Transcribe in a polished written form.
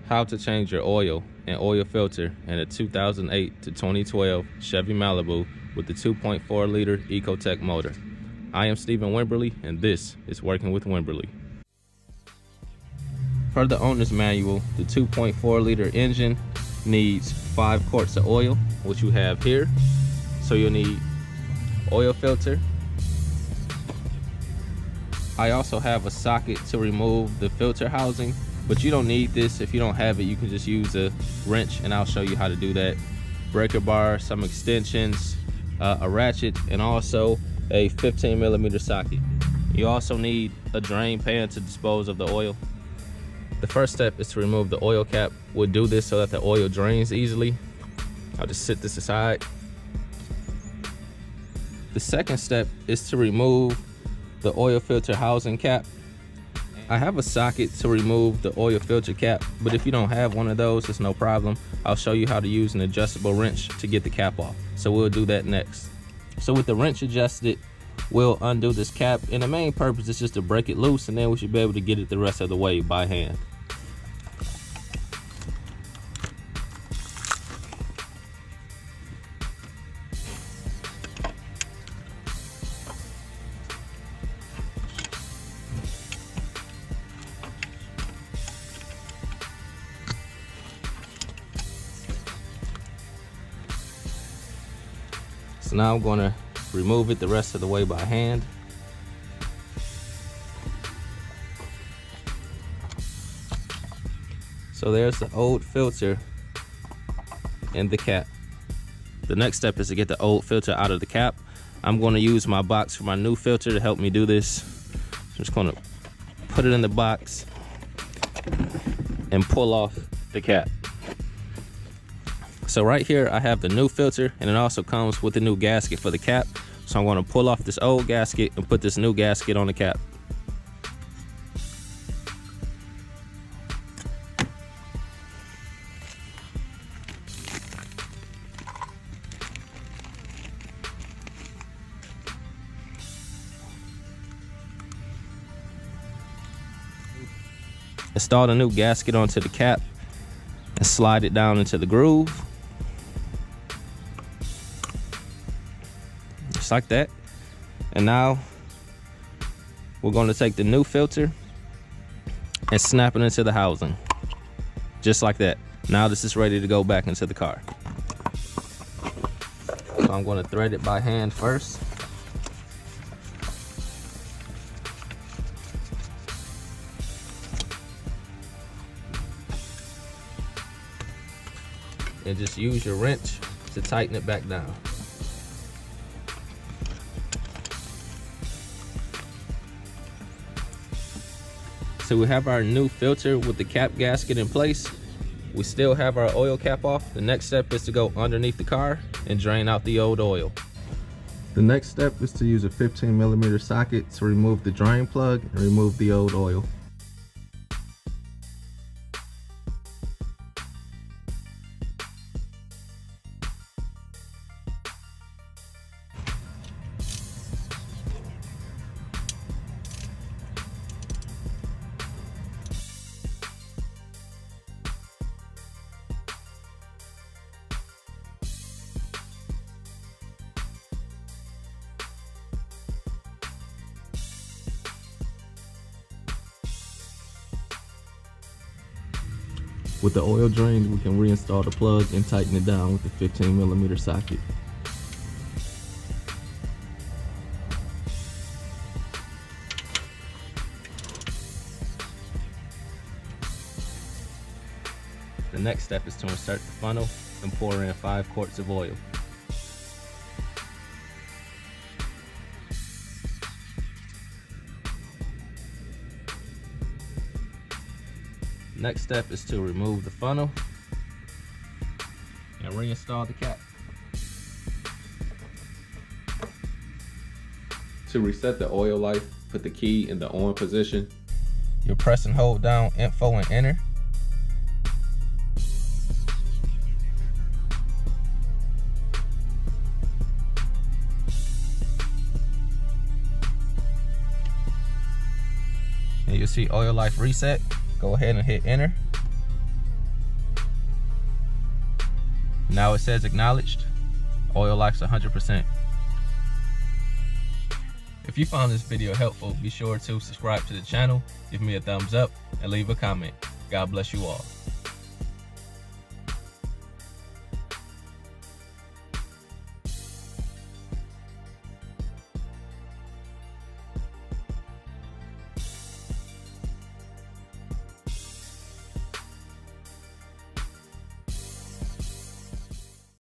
How to change your oil and oil filter in a 2008 to 2012 Chevy Malibu with the 2.4 liter ECOTEC motor. I am Stephen Wimberley, and this is Working with Wimberley. Per the owner's manual, the 2.4 liter engine needs 5 quarts of oil, which you have here. So you'll need oil filter. I also have a socket to remove the filter housing, but you don't need this. If you don't have it, you can just use a wrench, and I'll show you how to do that. Breaker bar, some extensions, a ratchet, and also a 15mm socket. You also need a drain pan to dispose of the oil. The first step is to remove the oil cap. We'll do this so that the oil drains easily. I'll just sit this aside. The second step is to remove the oil filter housing cap. I have a socket to remove the oil filter cap, but if you don't have one of those, it's no problem. I'll show you how to use an adjustable wrench to get the cap off. So we'll do that next. So with the wrench adjusted, we'll undo this cap, and the main purpose is just to break it loose, and then we should be able to get it the rest of the way by hand. So now I'm going to remove it the rest of the way by hand. So there's the old filter in the cap. The next step is to get the old filter out of the cap. I'm going to use my box for my new filter to help me do this. I'm just going to put it in the box and pull off the cap. So right here I have the new filter, and it also comes with a new gasket for the cap. So I'm going to pull off this old gasket and put this new gasket on the cap. Install the new gasket onto the cap and slide it down into the groove. Just like that. And now we're going to take the new filter and snap it into the housing. Just like that. Now this is ready to go back into the car. So I'm going to thread it by hand first. And just use your wrench to tighten it back down. So we have our new filter with the cap gasket in place. We still have our oil cap off. The next step is to go underneath the car and drain out the old oil. The next step is to use a 15mm socket to remove the drain plug and remove the old oil. With the oil drained, we can reinstall the plug and tighten it down with the 15mm socket. The next step is to insert the funnel and pour in 5 quarts of oil. Next step is to remove the funnel and reinstall the cap. To reset the oil life, put the key in the on position. You'll press and hold down info and enter. and you'll see oil life reset. Go ahead and hit enter. Now it says acknowledged. Oil likes 100%. If you found this video helpful, be sure to subscribe to the channel, give me a thumbs up, and leave a comment. God bless you all.